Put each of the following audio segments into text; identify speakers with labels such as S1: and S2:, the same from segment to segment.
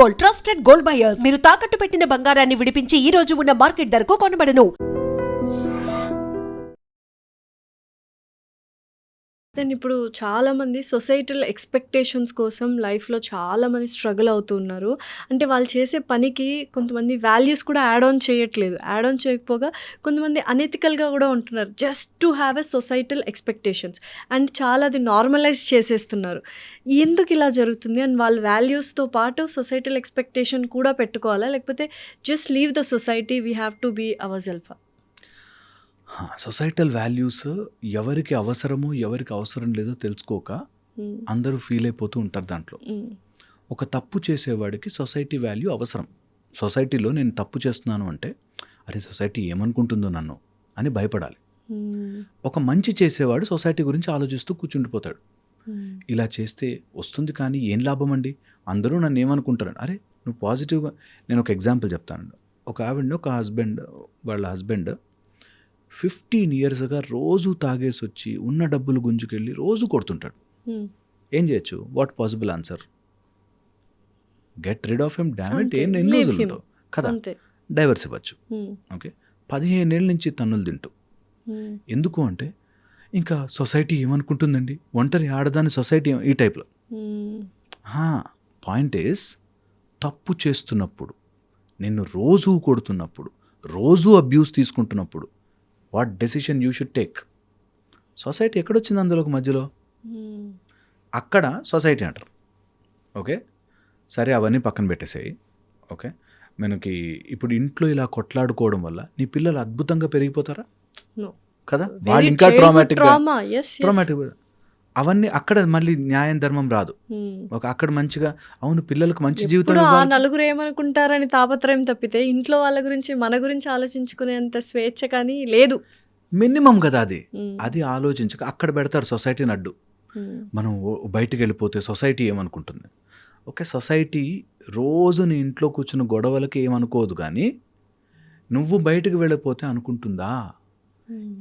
S1: Gold, trusted gold buyers. మీరు తాకట్టు పెట్టిన బంగారాన్ని విడిపించి ఈ రోజు ఉన్న మార్కెట్ ధరకు కొనబడను.
S2: దెన్ ఇప్పుడు చాలామంది సొసైటల్ ఎక్స్పెక్టేషన్స్ కోసం లైఫ్లో చాలామంది స్ట్రగుల్ అవుతున్నారు. అంటే వాళ్ళు చేసే పనికి కొంతమంది వాల్యూస్ కూడా యాడ్ ఆన్ చేయట్లేదు. యాడ్ ఆన్ చేయకపోగా కొంతమంది అనెథికల్గా కూడా ఉంటున్నారు just to have a societal expectations. And చాలా అది నార్మలైజ్ చేసేస్తున్నారు. ఎందుకు ఇలా జరుగుతుంది? అండ్ వాళ్ళ వాల్యూస్తో పాటు సొసైటల్ ఎక్స్పెక్టేషన్ కూడా పెట్టుకోవాలా, లేకపోతే just leave the society, we have to be our self?
S3: Societal values ఎవరికి అవసరమో ఎవరికి అవసరం లేదో తెలుసుకోక అందరూ ఫీల్ అయిపోతూ ఉంటారు దాంట్లో. ఒక తప్పు చేసేవాడికి సొసైటీ వాల్యూ అవసరం. సొసైటీలో నేను తప్పు చేస్తున్నాను అంటే అరే సొసైటీ ఏమనుకుంటుందో నన్ను అని భయపడాలి. ఒక మంచి చేసేవాడు సొసైటీ గురించి ఆలోచిస్తూ కూర్చుండిపోతాడు. ఇలా చేస్తే వస్తుంది కానీ ఏం లాభం అండి, అందరూ నన్ను ఏమనుకుంటారు. అరే నువ్వు పాజిటివ్గా, నేను ఒక ఎగ్జాంపుల్ చెప్తాను. ఒక ఆవిడని, ఒక వాళ్ళ హస్బెండ్ 15 yearsగా రోజు తాగేసి వచ్చి ఉన్న డబ్బులు గుంజుకెళ్ళి రోజు కొడుతుంటాడు. ఏం చేయొచ్చు? What possible answer? Get rid of him, damn it. ఎన్ని రోజులు ఉంటావు కదా, డైవర్స్ ఇవ్వచ్చు. ఓకే, 15 ఏళ్ళ నుంచి తన్నులు తింటూ. ఎందుకు అంటే ఇంకా సొసైటీ ఏమనుకుంటుందండి, ఒంటరి ఆడదాని సొసైటీ ఈ టైప్లో. పాయింట్ ఈస్, తప్పు చేస్తున్నప్పుడు, నిన్ను రోజు కొడుతున్నప్పుడు, రోజు అబ్యూస్ తీసుకుంటున్నప్పుడు what decision you should take? Society ఎక్కడొచ్చింది అందులోకి మధ్యలో? అక్కడ సొసైటీ అంటారు. ఓకే సరే, అవన్నీ పక్కన పెట్టేసాయి. ఓకే, మనకి ఇప్పుడు ఇంట్లో ఇలా కొట్లాడుకోవడం వల్ల నీ పిల్లలు అద్భుతంగా పెరిగిపోతారా కదా? వాళ్ళు ఇంకా ట్రామాటిక్. అవన్నీ అక్కడ మళ్ళీ న్యాయం ధర్మం రాదు. అక్కడ మంచిగా అవును పిల్లలకు మంచి జీవితం,
S2: నలుగురు ఏమనుకుంటారని తాపత్రయం తప్పితే ఇంట్లో వాళ్ళ గురించి మన గురించి ఆలోచించుకునేంత స్వేచ్ఛ కానీ లేదు.
S3: మినిమం కదా అది ఆలోచించక అక్కడ పెడతారు సొసైటీని అడ్డు. మనం బయటికి వెళ్ళిపోతే సొసైటీ ఏమనుకుంటుంది? ఓకే, సొసైటీ రోజు నీ ఇంట్లో కూర్చున్న గొడవలకి ఏమనుకోదు, కానీ నువ్వు బయటికి వెళ్ళిపోతే అనుకుంటుందా?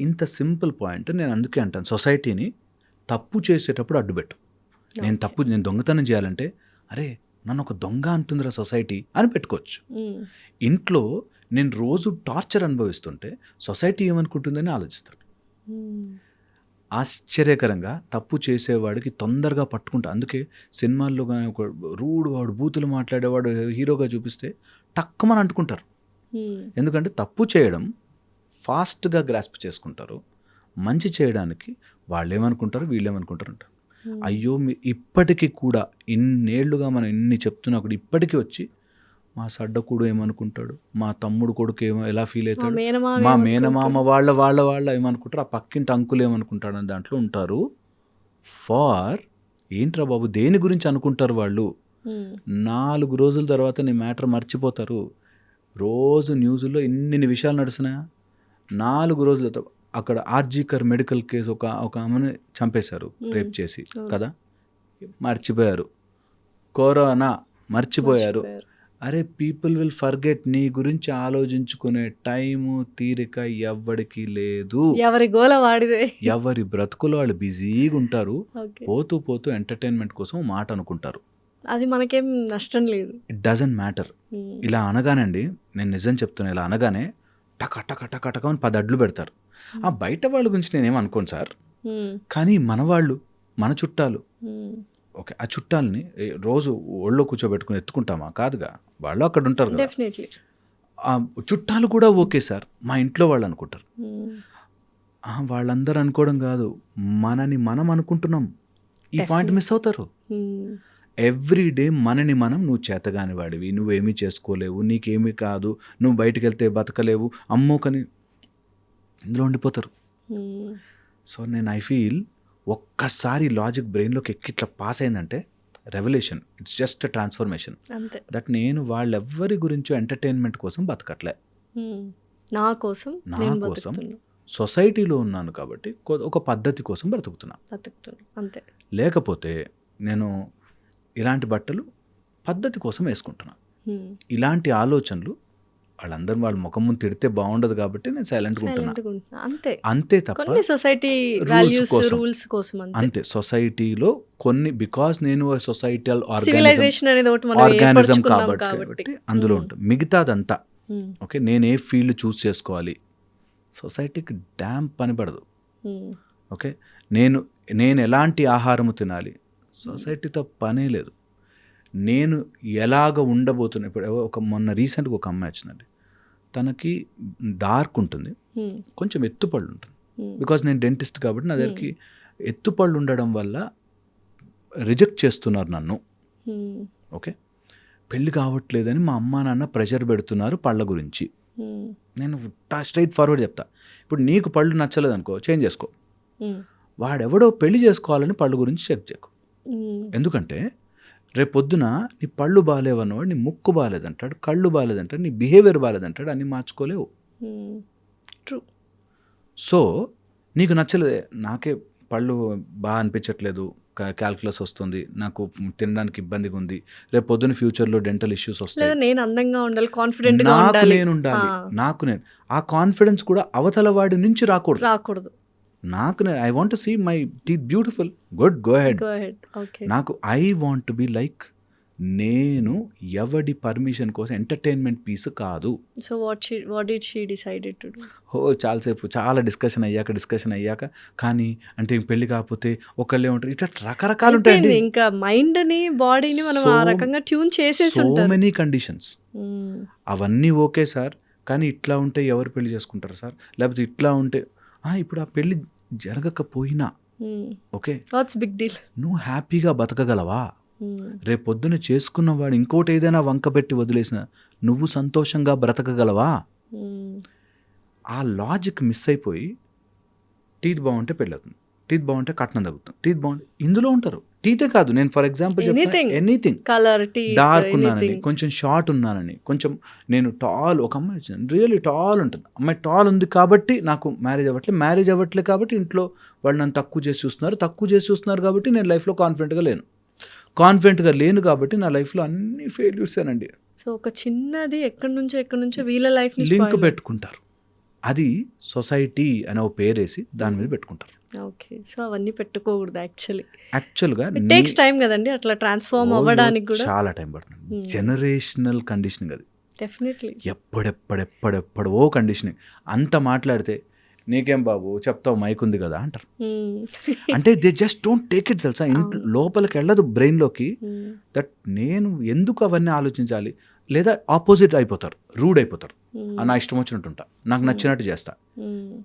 S3: ఇంత సింపుల్ పాయింట్. నేను అందుకే అంటాను, సొసైటీని తప్పు చేసేటప్పుడు అడ్డుపెట్టు. నేను దొంగతనం చేయాలంటే అరే నన్ను ఒక దొంగ అంటుందిరా సొసైటీ అని పెట్టుకోవచ్చు. ఇంట్లో నేను రోజు టార్చర్ అనుభవిస్తుంటే సొసైటీ ఏమనుకుంటుందని ఆలోచిస్తాడు. ఆశ్చర్యకరంగా తప్పు చేసేవాడికి తొందరగా పట్టుకుంటా. అందుకే సినిమాల్లో కానీ ఒక రూడ్ వాడు బూతులు మాట్లాడేవాడు హీరోగా చూపిస్తే టక్కుమని అంటుకుంటారు. ఎందుకంటే తప్పు చేయడం ఫాస్ట్గా గ్రాస్ప్ చేసుకుంటారు, మంచి చేయడానికి వాళ్ళు ఏమనుకుంటారు వీళ్ళు ఏమనుకుంటారు అంటారు. అయ్యో ఇప్పటికీ కూడా ఇన్నేళ్లుగా మనం ఇన్ని చెప్తున్నా కూడా ఇప్పటికీ వచ్చి మా సడ్డకుడు ఏమనుకుంటాడు, మా తమ్ముడు కొడుకు ఎలా ఫీల్ అవుతాడు, మా మేనమామ వాళ్ళ ఏమనుకుంటారు, ఆ పక్కింటి అంకులు ఏమనుకుంటాడు అని దాంట్లో ఉంటారు. ఏంట్రా బాబు దేని గురించి అనుకుంటారు వాళ్ళు? 4 రోజుల తర్వాత నీ మ్యాటర్ మర్చిపోతారు. రోజు న్యూస్లో ఇన్ని విషయాలు నడుస్తున్నా 4 రోజులతో అక్కడ ఆర్జీకర్ మెడికల్ కేసు ఒక ఆమెను చంపేశారు రేప్ చేసి కదా, మర్చిపోయారు. కరోనా మర్చిపోయారు. అరే పీపుల్ విల్ ఫర్గెట్. నీ గురించి ఆలోచించుకునే టైము తీరిక ఎవ్వడికి లేదు.
S2: ఎవరి గోల వాడిదే,
S3: ఎవరి బ్రతుకులో వాళ్ళు బిజీగా ఉంటారు. పోతూ ఎంటర్టైన్మెంట్ కోసం మాట అనుకుంటారు.
S2: అది మనకేం నష్టం లేదు.
S3: It doesn't matter. ఇలా అనగానండి, నేను నిజం చెప్తున్నా, ఇలా అనగానే టక అని 10 అడ్లు పెడతారు. ఆ బయట వాళ్ళ గురించి నేనేం అనుకోను సార్, కానీ మన వాళ్ళు, మన చుట్టాలు, ఓకే ఆ చుట్టాలని రోజు ఒళ్ళో కూర్చోబెట్టుకుని ఎత్తుకుంటామా? కాదుగా, వాళ్ళు అక్కడ ఉంటారు కదా. ఆ చుట్టాలు కూడా ఓకే సార్, మా ఇంట్లో వాళ్ళు అనుకుంటారు. వాళ్ళందరూ అనుకోవడం కాదు, మనని మనం అనుకుంటున్నాం. ఈ పాయింట్ మిస్ అవుతారు. ఎవ్రీడే మనని మనం, నువ్వు చేతగాని వాడివి, నువ్వేమీ చేసుకోలేవు, నీకేమీ కాదు, నువ్వు బయటికి వెళ్తే బతకలేవు, అమ్మోకని ఇందులో ఉండిపోతారు. సో ఐ ఫీల్ ఒక్కసారి లాజిక్ బ్రెయిన్లోకి ఎక్కి ఇట్లా పాస్ అయిందంటే revolution, it's just transformation. That నేను వాళ్ళెవ్వరి గురించో ఎంటర్టైన్మెంట్ కోసం బతకట్లే,
S2: నా కోసం
S3: సొసైటీలో ఉన్నాను కాబట్టి ఒక పద్ధతి కోసం బ్రతుకుతున్నా.
S2: అంతే.
S3: లేకపోతే నేను ఇలాంటి బట్టలు పద్ధతి కోసం వేసుకుంటున్నా, ఇలాంటి ఆలోచనలు వాళ్ళందరూ వాళ్ళ ముఖం ముందు తిడితే బాగుండదు కాబట్టి నేను సైలెంట్గా ఉంటున్నా,
S2: సైలెంట్గా ఉంటున్నా అంతే.
S3: అంతే తప్ప
S2: కొన్ని సొసైటీ
S3: Rules
S2: వాల్యూస్
S3: కోసం.
S2: రూల్స్ కోసం అంతే.
S3: అంతే సొసైటీలో కొన్ని బికాస్ నేను సొసైటల్
S2: సివిలైజేషన్ అనేది ఒకటి మనం
S3: ఆర్గానిజం
S2: ఏర్పరచుకున్నాం
S3: కాబట్టి అందులో ఉంటుంది. మిగతాదంతా ఓకే, నేను ఏ ఫీల్డ్ చూస్ చేసుకోవాలి, సొసైటీకి డ్యామ్ పని పడదు. ఓకే, నేను ఎలాంటి ఆహారము తినాలి, సొసైటీతో పనే లేదు. నేను ఎలాగ ఉండబోతున్నా, ఇప్పుడు మొన్న రీసెంట్గా ఒక అమ్మాయి వచ్చిందండి, తనకి డార్క్ ఉంటుంది, కొంచెం ఎత్తుపళ్ళు ఉంటుంది. బికాజ్ నేను డెంటిస్ట్ కాబట్టి నా దగ్గరికి ఎత్తుపళ్ళు ఉండడం వల్ల రిజెక్ట్ చేస్తున్నారు నన్ను. ఓకే, పెళ్ళి కావట్లేదని మా అమ్మా నాన్న ప్రెషర్ పెడుతున్నారు పళ్ళ గురించి. నేను స్ట్రైట్ ఫార్వర్డ్ చెప్తా, ఇప్పుడు నీకు పళ్ళు నచ్చలేదు అనుకో, చేంజ్ చేసుకో. వాడెవడో పెళ్లి చేసుకోవాలని పళ్ళు గురించి చెక్ చేయకు. ఎందుకంటే రేపు పొద్దున నీ పళ్ళు బాగాలేవన్నవాడు నీ ముక్కు బాగాలేదంటాడు, కళ్ళు బాగాలేదంటాడు, నీ బిహేవియర్ బాగాలేదంటాడు, అన్నీ మార్చుకోలేవు.
S2: ట్రూ.
S3: సో నీకు నచ్చలేదే, నాకే పళ్ళు బాగా అనిపించట్లేదు, క్యాల్కులస్ వస్తుంది, నాకు తినడానికి ఇబ్బందిగా ఉంది, రేపు పొద్దున ఫ్యూచర్లో డెంటల్ ఇష్యూస్ వస్తాయి,
S2: లేదా నేను అందంగా ఉండాలి, కాన్ఫిడెంట్ గా
S3: నాకు
S2: ఉండాలి,
S3: నేను ఉండాలి, నాకు నేను. ఆ కాన్ఫిడెన్స్ కూడా అవతల వాడి నుంచి రాకూడదు. నాకు నేను I want to see my teeth beautiful, good, go head.
S2: Okay.
S3: నాకు I want to be like, నేను ఎవడి పర్మిషన్ కోసం ఎంటర్టైన్మెంట్ పీస్ కాదు.
S2: So what did she decided to do?
S3: చాలాసేపు చాలా డిస్కషన్ అయ్యాక కానీ అంటే పెళ్లి కాకపోతే ఒకళ్ళే ఉంటారు, ఇట్లా రకరకాలు ఉంటాయండి.
S2: ఇంకా మైండ్ ని బాడీని మనం ఆ రకంగా ట్యూన్ చేసేసి
S3: సో
S2: ఉంటారు.
S3: Many conditions. అవన్నీ ఓకే సార్, కానీ ఇట్లా ఉంటే ఎవరు పెళ్లి చేసుకుంటారు సార్, లేకపోతే ఇట్లా ఉంటే ఇప్పుడు ఆ పెళ్లి జరగకపోయినా ఓకే,
S2: వాట్స్ బిగ్ డీల్?
S3: నువ్వు హ్యాపీగా బతకగలవా? రేపు పొద్దున చేసుకున్నవాడు ఇంకోటి ఏదైనా వంక పెట్టి వదిలేసిన నువ్వు సంతోషంగా బ్రతకగలవా? ఆ లాజిక్ మిస్ అయిపోయి టీత్ బాగుంటే పెళ్ళవుతుంది, టీత్ బాగుంటే కట్నం తగ్గుతుంది, టీత్ బాగుంటే ఇందులో ఉంటారు. టీతే కాదు, నేను ఫర్ ఎగ్జాంపుల్ చెప్తాను, ఎనీథింగ్,
S2: కలర్,
S3: డార్క్ ఉన్నానని, కొంచెం షార్ట్ ఉన్నానని, కొంచెం నేను టాల్, ఒక అమ్మాయి వచ్చింది రియల్లీ టాల్ ఉంటుంది, అమ్మాయి టాల్ ఉంది కాబట్టి నాకు మ్యారేజ్ అవ్వట్లేదు కాబట్టి ఇంట్లో వాళ్ళు నన్ను తక్కువ చేసి చూస్తున్నారు కాబట్టి నేను లైఫ్లో కాన్ఫిడెంట్గా లేను కాబట్టి నా లైఫ్లో అన్ని ఫెయిల్యూర్సేనండి.
S2: సో ఒక చిన్నది ఎక్కడి నుంచో వీళ్ళ లైఫ్
S3: లింక్ పెట్టుకుంటారు, అది సొసైటీ అనే ఒక పేరేసి దాని మీద పెట్టుకుంటారు.
S2: ఓకే, సో అవన్నీ పెట్టుకోకూడదు
S3: యాక్చువల్గా.
S2: టేక్స్ టైం కదండి అట్లా ట్రాన్స్ఫార్మ్ అవ్వడానికి కూడా
S3: చాలా టైం పడుతుంది. జనరేషనల్ కండిషనింగ్ అది,
S2: డెఫినెట్లీ.
S3: ఎప్పుడెప్పుడో కండిషనింగ్. అంత మాట్లాడితే నీకేం బాబు చెప్తావు, మైక్ ఉంది కదా అంటారు. అంటే they just don't take it, తెలుసా, ఇంట్లో లోపలికి వెళ్ళదు బ్రెయిన్లోకి. దట్ నేను ఎందుకు అవన్నీ ఆలోచించాలి, లేదా ఆపోజిట్ అయిపోతారు, రూడ్ అయిపోతారు. నా ఇష్టం వచ్చినట్టుంటా, నాకు నచ్చినట్టు చేస్తా.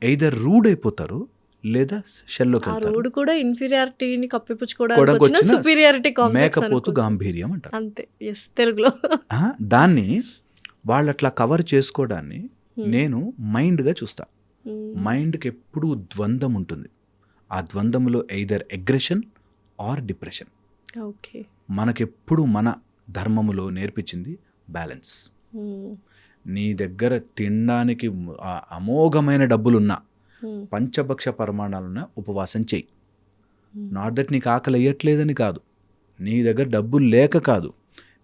S3: ఎయిదర్ రూడ్ అయిపోతారు లేదా షెల్లోకి వెళ్తారు.
S2: రూడ్ కూడా ఇన్ఫీరియారిటీని కప్పిపుచ్చుకోవడానికి సుపీరియారిటీ కాంప్లెక్స్,
S3: మేకపోతు గాంభీర్యం అంటారు
S2: అంతే. ఎస్, తెలుగులో.
S3: దాన్ని వాళ్ళు అట్లా కవర్ చేసుకోవడాన్ని నేను మైండ్గా చూస్తా. మైండ్కి ఎప్పుడూ ద్వంద్వం ఉంటుంది, ఆ ద్వంద్వంలో either aggression or depression.
S2: Okay,
S3: మనకెప్పుడు మన ధర్మములో నేర్పించింది బ్యాలెన్స్. నీ దగ్గర తినడానికి అమోఘమైన డబ్బులున్నా, పంచభక్ష పరిమాణాలున్నా ఉపవాసం చెయ్యి. నాట్ దట్ నీకు ఆకలి వేయట్లేదని కాదు, నీ దగ్గర డబ్బులు లేక కాదు,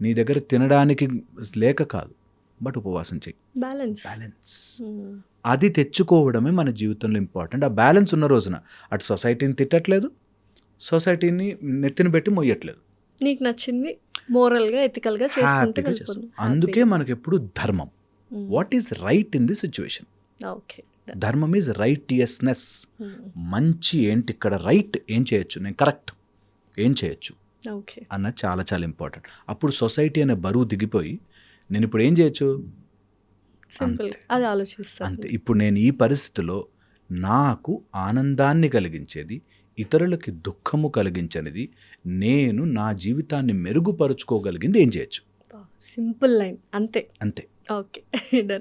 S3: నీ దగ్గర తినడానికి లేక కాదు, బట్ ఉపవాసం చెయ్యి. బ్యాలెన్స్ అది తెచ్చుకోవడమే మన జీవితంలో ఇంపార్టెంట్. ఆ బ్యాలెన్స్ ఉన్న రోజున అటు సొసైటీని తిట్టట్లేదు, సొసైటీని నెత్తిన పెట్టి మొయ్యట్లేదు,
S2: నీకు నచ్చింది మోరల్గా ఎథికల్గా చేసుకుంటే.
S3: అందుకే మనకి ఎప్పుడు ధర్మం, what is right in this situation.
S2: Okay,
S3: ధర్మం ఈజ్ రైటియస్నెస్. మంచి ఏంటి ఇక్కడ, రైట్ ఏం చేయొచ్చు, నేను కరెక్ట్ ఏం చేయొచ్చు అన్నది చాలా చాలా ఇంపార్టెంట్. అప్పుడు సొసైటీ అనే బరువు దిగిపోయి నేను ఇప్పుడు ఏం చేయొచ్చు,
S2: అది ఆలోచిస్తాను
S3: అంతే. ఇప్పుడు నేను ఈ పరిస్థితిలో నాకు ఆనందాన్ని కలిగించేది, ఇతరులకి దుఃఖము కలిగించనిది, నేను నా జీవితాన్ని మెరుగుపరుచుకోగలిగింది ఏం చేయొచ్చు.
S2: సింపుల్ లైన్, అంతే.
S3: అంతే.
S2: ఓకే.